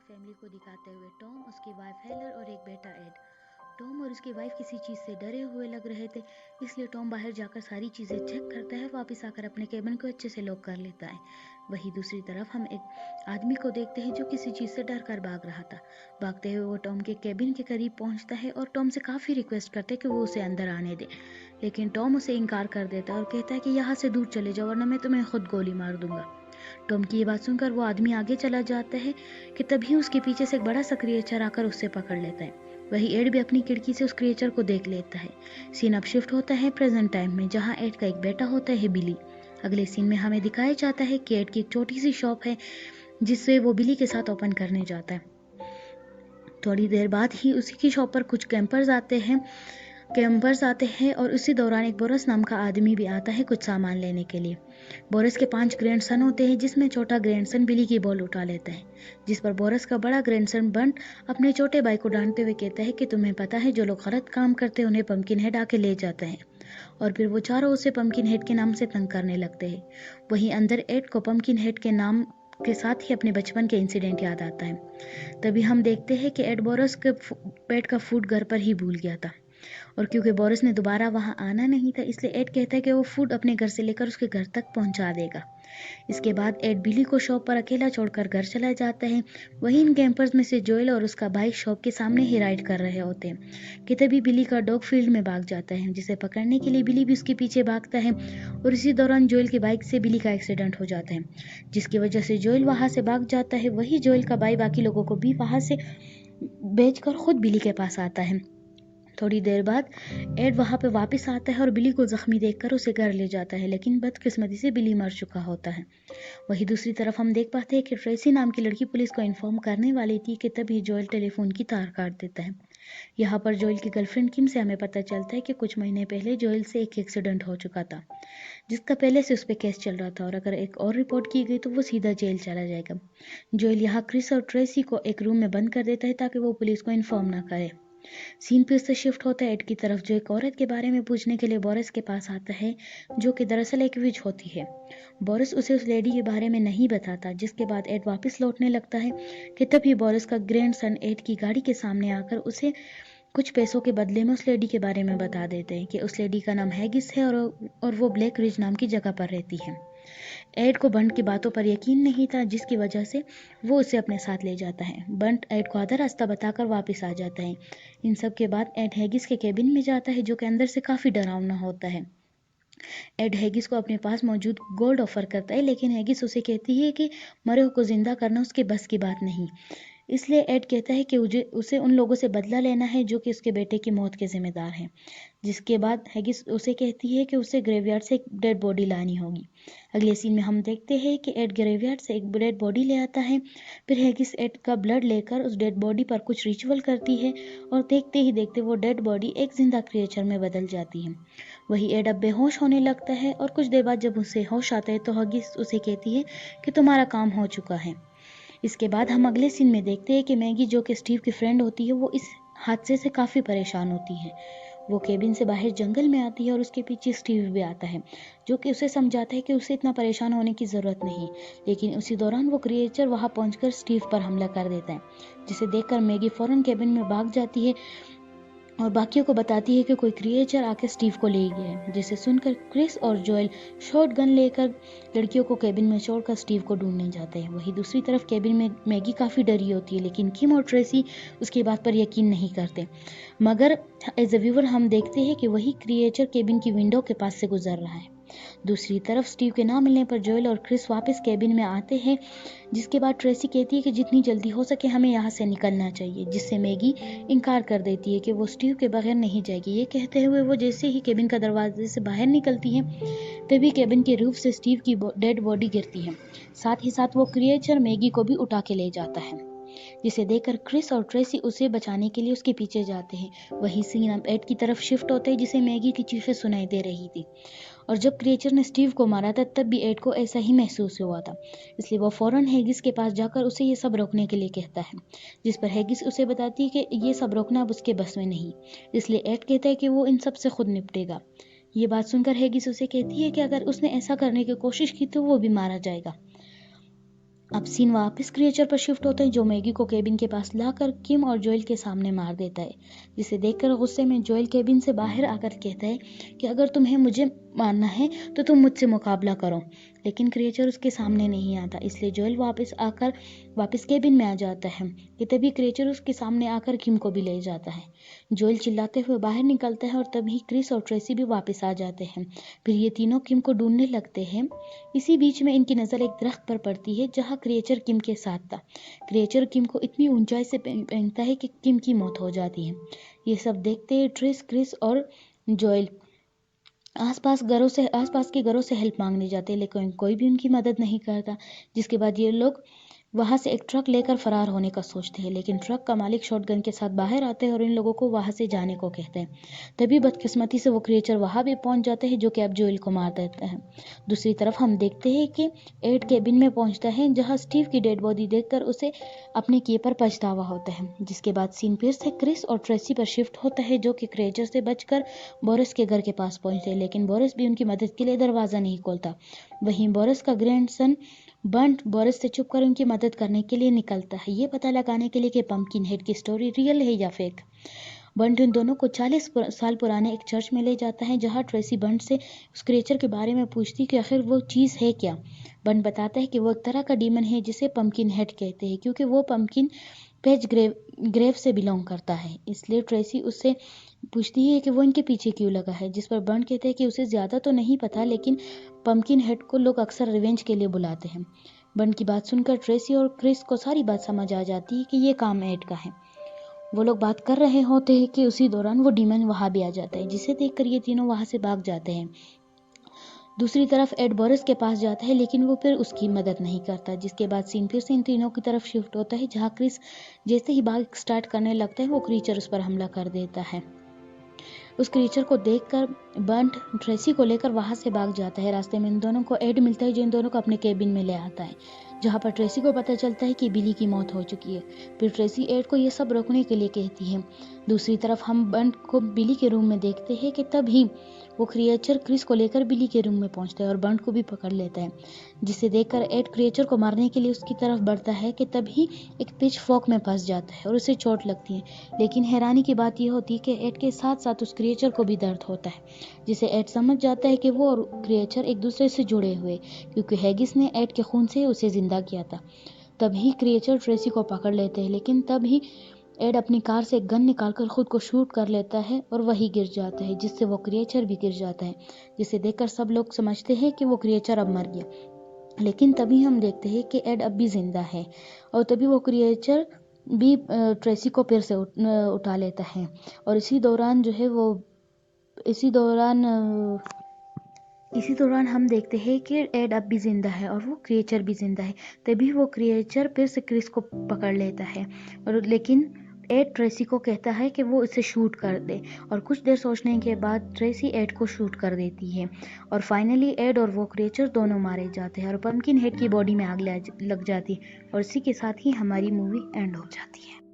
Family को दिखाते हुए टॉम, उसकी वाइफ हेलर और एक बेटा एड। टॉम और उसकी वाइफ किसी चीज़ से डरे हुए लग रहे थे, इसलिए टॉम बाहर जाकर सारी चीज़ें चेक करता है, वापस आकर अपने केबिन को अच्छे से लॉक कर लेता है। वहीं दूसरी तरफ हम एक आदमी को देखते हैं जो किसी चीज़ से डर कर भाग रहा था। भागते हुए वो टॉम के केबिन के करीब पहुंचता है और टॉम से काफ़ी रिक्वेस्ट करता है कि वो उसे अंदर आने दे, लेकिन टॉम उसे इनकार कर देता है और कहता है कि यहाँ से दूर चले जाओ वरना मैं तुम्हें खुद गोली मार दूंगा। टॉम की ये बात सुनकर वो आदमी आगे चला जाता है कि तभी उसके पीछे से एक बड़ा सा क्रिएचर आकर उससे पकड़ लेता है। वही एड भी अपनी खिड़की से उस क्रिएचर को देख लेता है। सीन अब शिफ्ट होता है प्रेजेंट टाइम में, जहाँ एड का एक बेटा होता है बिली। अगले सीन में हमें दिखाया जाता है कि एड की एक छोटी सी शॉप है जिससे वो बिली के साथ ओपन करने जाता है। थोड़ी देर बाद ही उसी की शॉप पर कुछ कैंपर्स आते हैं और उसी दौरान एक बोरस नाम का आदमी भी आता है कुछ सामान लेने के लिए। बोरस के 5 ग्रैंडसन होते हैं, जिसमें छोटा ग्रैंडसन बिली की बॉल उठा लेता है, जिस पर बोरस का बड़ा ग्रैंडसन बंट अपने छोटे भाई को डांटते हुए कहता है कि तुम्हें पता है जो लोग गलत काम करते हैं उन्हें पम्पकिन हेड आके ले जाते हैं। और फिर वो चारों उसे पम्पकिन हेड के नाम से तंग करने लगते हैं। वहीं अंदर एड को पम्पकिन हेड के नाम के साथ ही अपने बचपन के इंसिडेंट याद आता है। तभी हम देखते हैं कि एड बोरस के पेट का फूड घर पर ही भूल गया था, और क्योंकि बोरिस ने दोबारा वहां आना नहीं था, इसलिए एड कहता है कि वो फूड अपने घर से लेकर उसके घर तक पहुंचा देगा। इसके बाद एड बिली को शॉप पर अकेला छोड़कर घर चला जाता है। वहीं इन कैंपर्स में से जोएल और उसका भाई शॉप के सामने ही राइड कर रहे होते हैं कि तभी बिली का डॉग फील्ड में भाग जाता है, जिसे पकड़ने के लिए बिली भी उसके पीछे भागता है। और इसी दौरान जोएल की बाइक से बिली का एक्सीडेंट हो जाता है, जिसकी वजह से जोएल वहां से भाग जाता है। वही जोएल का भाई बाकी लोगों को भी वहां से भेजकर खुद बिली के पास आता है। थोड़ी देर बाद एड वहां पे वापस आता है और बिली को जख्मी देखकर उसे घर ले जाता है, लेकिन बदकिस्मती से बिली मर चुका होता है। वहीं दूसरी तरफ हम देख पाते हैं कि ट्रेसी नाम की लड़की पुलिस को इन्फॉर्म करने वाली थी कि तभी जोएल टेलीफोन की तार काट देता है। यहाँ पर जोएल की गर्लफ्रेंड किम से हमें पता चलता है कि कुछ महीने पहले जोएल से एक एक्सीडेंट हो चुका था, जिसका पहले से उस पर केस चल रहा था, और अगर एक और रिपोर्ट की गई तो वो सीधा जेल चला जाएगा। जोएल यहाँ क्रिस और ट्रेसी को एक रूम में बंद कर देता है ताकि वो पुलिस को इन्फॉर्म ना करे। सीन फिर से शिफ्ट होता है एड की तरफ, जो एक औरत के बारे में पूछने के लिए बोरिस के पास आता है, जो कि दरअसल एक विच होती है। बोरिस उसे उस लेडी के बारे में नहीं बताता, जिसके बाद एड वापस लौटने लगता है कि तभी बोरिस का ग्रैंडसन एड की गाड़ी के सामने आकर उसे कुछ पैसों के बदले में उस लेडी के बारे में बता देते हैं कि उस लेडी का नाम हैगिस है और वो ब्लैक रिज नाम की जगह पर रहती है। एड को बंट की बातों पर यकीन नहीं था, जिसकी वजह से वो उसे अपने साथ ले जाता है। बंट एड को आधा रास्ता बताकर वापस आ जाता है। इन सब के बाद एड हैगिस के केबिन में जाता है, जो कि अंदर से काफी डरावना होता है। एड हैगिस को अपने पास मौजूद गोल्ड ऑफर करता है, लेकिन हैगिस उसे कहती है कि मरे हुए को जिंदा करना उसके बस की बात नहीं। इसलिए एड कहता है कि उसे उन लोगों से बदला लेना है जो कि उसके बेटे की मौत के जिम्मेदार हैं। जिसके बाद हैगिस उसे कहती है कि उसे ग्रेवयार्ड से एक डेड बॉडी लानी होगी। अगले सीन में हम देखते हैं कि एड ग्रेवयार्ड से एक डेड बॉडी ले आता है। फिर हैगिस एड का ब्लड लेकर उस डेड बॉडी पर कुछ रिचुअल करती है, और देखते ही देखते वो डेड बॉडी एक जिंदा क्रिएचर में बदल जाती है। वही एड अब बेहोश होने लगता है, और कुछ देर बाद जब उसे होश आता है तो हैगिस उसे कहती है कि तुम्हारा काम हो चुका है। इसके बाद हम अगले सीन में देखते हैं कि मैगी, जो कि स्टीव की फ्रेंड होती है, वो इस हादसे से काफ़ी परेशान होती है। वो केबिन से बाहर जंगल में आती है और उसके पीछे स्टीव भी आता है, जो कि उसे समझाता है कि उसे इतना परेशान होने की ज़रूरत नहीं। लेकिन उसी दौरान वो क्रिएचर वहां पहुंचकर स्टीव पर हमला कर देता है, जिसे देखकर मैगी फौरन केबिन में भाग जाती है और बाकियों को बताती है कि कोई क्रिएचर आके स्टीव को ले गया है, जिसे सुनकर क्रिस और जोएल शॉट गन लेकर लड़कियों को केबिन में छोड़कर स्टीव को ढूंढने जाते हैं। वहीं दूसरी तरफ केबिन में मैगी काफ़ी डरी होती है, लेकिन किम और ट्रेसी उसकी बात पर यकीन नहीं करते। मगर एज ए व्यूअर हम देखते हैं कि वही क्रिएचर केबिन की विंडो के पास से गुजर रहा है। दूसरी तरफ स्टीव के ना मिलने पर जोएल और क्रिस वापस केबिन में आते हैं, जिसके बाद ट्रेसी कहती है कि जितनी जल्दी हो सके हमें यहाँ से निकलना चाहिए, जिससे मैगी इनकार कर देती है कि वो स्टीव के बगैर नहीं जाएगी। ये कहते हुए वो जैसे ही केबिन का दरवाजे से बाहर निकलती है, तभी केबिन के रूफ से स्टीव की डेड बॉडी गिरती है। साथ ही साथ वो क्रिएचर मैगी को भी उठा के ले जाता है, जिसे देखकर क्रिस और ट्रेसी उसे बचाने के लिए उसके पीछे जाते हैं। वही सीन अब एड की तरफ शिफ्ट होते हैं, जिसे मैगी की चीखें सुनाई दे रही थी, और जब क्रिएचर ने स्टीव को मारा था तब भी एड को ऐसा ही महसूस हुआ था। इसलिए वो फौरन हैगिस के पास जाकर उसे ये सब रोकने के लिए कहता है, जिस पर हैगिस उसे बताती है कि ये सब रोकना अब उसके बस में नहीं। इसलिए एड कहता है कि वो इन सब से खुद निपटेगा। ये बात सुनकर हैगिस उसे कहती है कि अगर उसने ऐसा करने की कोशिश की तो वो भी मारा जाएगा। अब सीन वापस क्रिएचर पर शिफ्ट होते हैं जो मैगी को केबिन के पास लाकर किम और जोएल के सामने मार देता है, जिसे देखकर गुस्से में जोएल केबिन से बाहर आकर कहता है कि अगर तुम्हें मुझे मारना है तो तुम मुझसे मुकाबला करो, लेकिन क्रिएचर उसके सामने नहीं आता, इसलिए जोएल वापस केबिन में आ जाता है कि तभी क्रिएचर उसके सामने आकर किम को भी ले जाता है। जोएल चिल्लाते हुए बाहर निकलता है और तभी क्रिस और ट्रेसी भी वापस आ जाते हैं। फिर ये तीनों किम को ढूंढने लगते हैं। इसी बीच में इनकी नज़र एक दरख्त पर पड़ती है जहाँ क्रिएचर किम के साथ था। क्रिएचर किम को इतनी ऊंचाई से फेंकता है कि किम की मौत हो जाती है। ये सब देखते ट्रिस, क्रिस और जोएल आसपास के घरों से हेल्प मांगने जाते हैं, लेकिन कोई भी उनकी मदद नहीं करता। जिसके बाद ये लोग वहां से एक ट्रक लेकर फरार होने का सोचते हैं, लेकिन ट्रक का मालिक शॉटगन के साथ बाहर आते हैं और इन लोगों को वहां से जाने को कहते हैं। तभी बदकिस्मती से वो क्रिएचर वहां भी पहुंच जाते हैं जो कि अब जोएल को मार देता है। दूसरी तरफ हम देखते हैं कि एड केबिन में पहुंचता है जहां स्टीव की डेड बॉडी देखकर उसे अपने किए पर पछतावा होता है। जिसके बाद सीन फिर से क्रिस और ट्रेसी पर शिफ्ट होता है जो कि क्रिएचर से बचकर बोरिस के घर के पास पहुंचते हैं, लेकिन बोरिस भी उनकी मदद के लिए दरवाजा नहीं खोलता। वहीं बोरिस का ग्रैंडसन बंट बोरिस से छुपकर उनकी मदद करने के लिए निकलता है, ये पता लगाने के लिए कि पंपकिन हेड की स्टोरी रियल है या फेक। बंट उन दोनों को 40 साल पुराने एक चर्च में ले जाता है जहां ट्रेसी बंट से उस क्रिएचर के बारे में पूछती कि आखिर वो चीज़ है क्या। बंट बताता है कि वो एक तरह का डीमन है जिसे पंपकिन हेड कहते हैं क्योंकि वो पंपकिन पेज ग्रेव से बिलोंग करता है। इसलिए ट्रेसी उससे पूछती है कि वो इनके पीछे क्यों लगा है, जिस पर बर्न कहते हैं कि उसे ज़्यादा तो नहीं पता, लेकिन पंपकिन हेड को लोग अक्सर रिवेंज के लिए बुलाते हैं। बर्न की बात सुनकर ट्रेसी और क्रिस को सारी बात समझ आ जाती है कि ये काम एड का है। वो लोग बात कर रहे होते हैं कि उसी दौरान वो डीमन वहां भी आ जाता है, जिसे देखकर ये तीनों वहां से भाग जाते हैं। दूसरी तरफ एड बोरिस के पास जाता है, लेकिन वो फिर उसकी मदद नहीं करता। जिसके बाद सीन फिर से इन तीनों की तरफ शिफ्ट होता है जहाँ क्रिस जैसे ही भाग स्टार्ट करने लगता है वो क्रीचर उस पर हमला कर देता है। उस क्रीचर को देखकर बंट ट्रेसी को लेकर वहां से भाग जाता है। रास्ते में इन दोनों को एड मिलता है जो इन दोनों को अपने केबिन में ले आता है, जहाँ पर ट्रेसी को पता चलता है कि बिली की मौत हो चुकी है। फिर ट्रेसी एड को ये सब रोकने के लिए कहती है। दूसरी तरफ हम बंट को बिली के रूम में देखते हैं कि तभी वो क्रिएचर क्रिस को लेकर बिली के रूम में पहुंचता है और बंट को भी पकड़ लेता है, जिसे देखकर एड क्रिएचर को मारने के लिए उसकी तरफ बढ़ता है कि तभी एक पिच फॉक में फंस जाता है और उसे चोट लगती है। लेकिन हैरानी की बात यह होती है कि एड के साथ साथ उस क्रिएचर को भी दर्द होता है, जिसे एड समझ जाता है कि वो और क्रिएचर एक दूसरे से जुड़े हुए, क्योंकि हैगिस ने एड के खून से उसे जिंदा किया था। तभी क्रिएचर ट्रेसी को पकड़ लेते हैं, लेकिन तभी एड अपनी कार से गन निकालकर खुद को शूट कर लेता है और वही गिर जाता है, जिससे वो क्रिएचर भी गिर जाता है, जिसे देखकर सब लोग समझते हैं कि वो क्रिएचर अब मर गया। लेकिन तभी हम देखते हैं कि एड अब भी जिंदा है और तभी वो क्रिएचर भी ट्रेसी को फिर से उठा लेता है। और इसी दौरान हम देखते हैं कि एड अब भी जिंदा है और वो क्रिएचर भी जिंदा है। तभी वो क्रिएचर फिर से क्रिस को पकड़ लेता है और लेकिन एड ट्रेसी को कहता है कि वो इसे शूट कर दे, और कुछ देर सोचने के बाद ट्रेसी एड को शूट कर देती है और फाइनली एड और वो क्रिएचर दोनों मारे जाते हैं और पंपकिन हेड की बॉडी में आग लग जाती है और इसी के साथ ही हमारी मूवी एंड हो जाती है।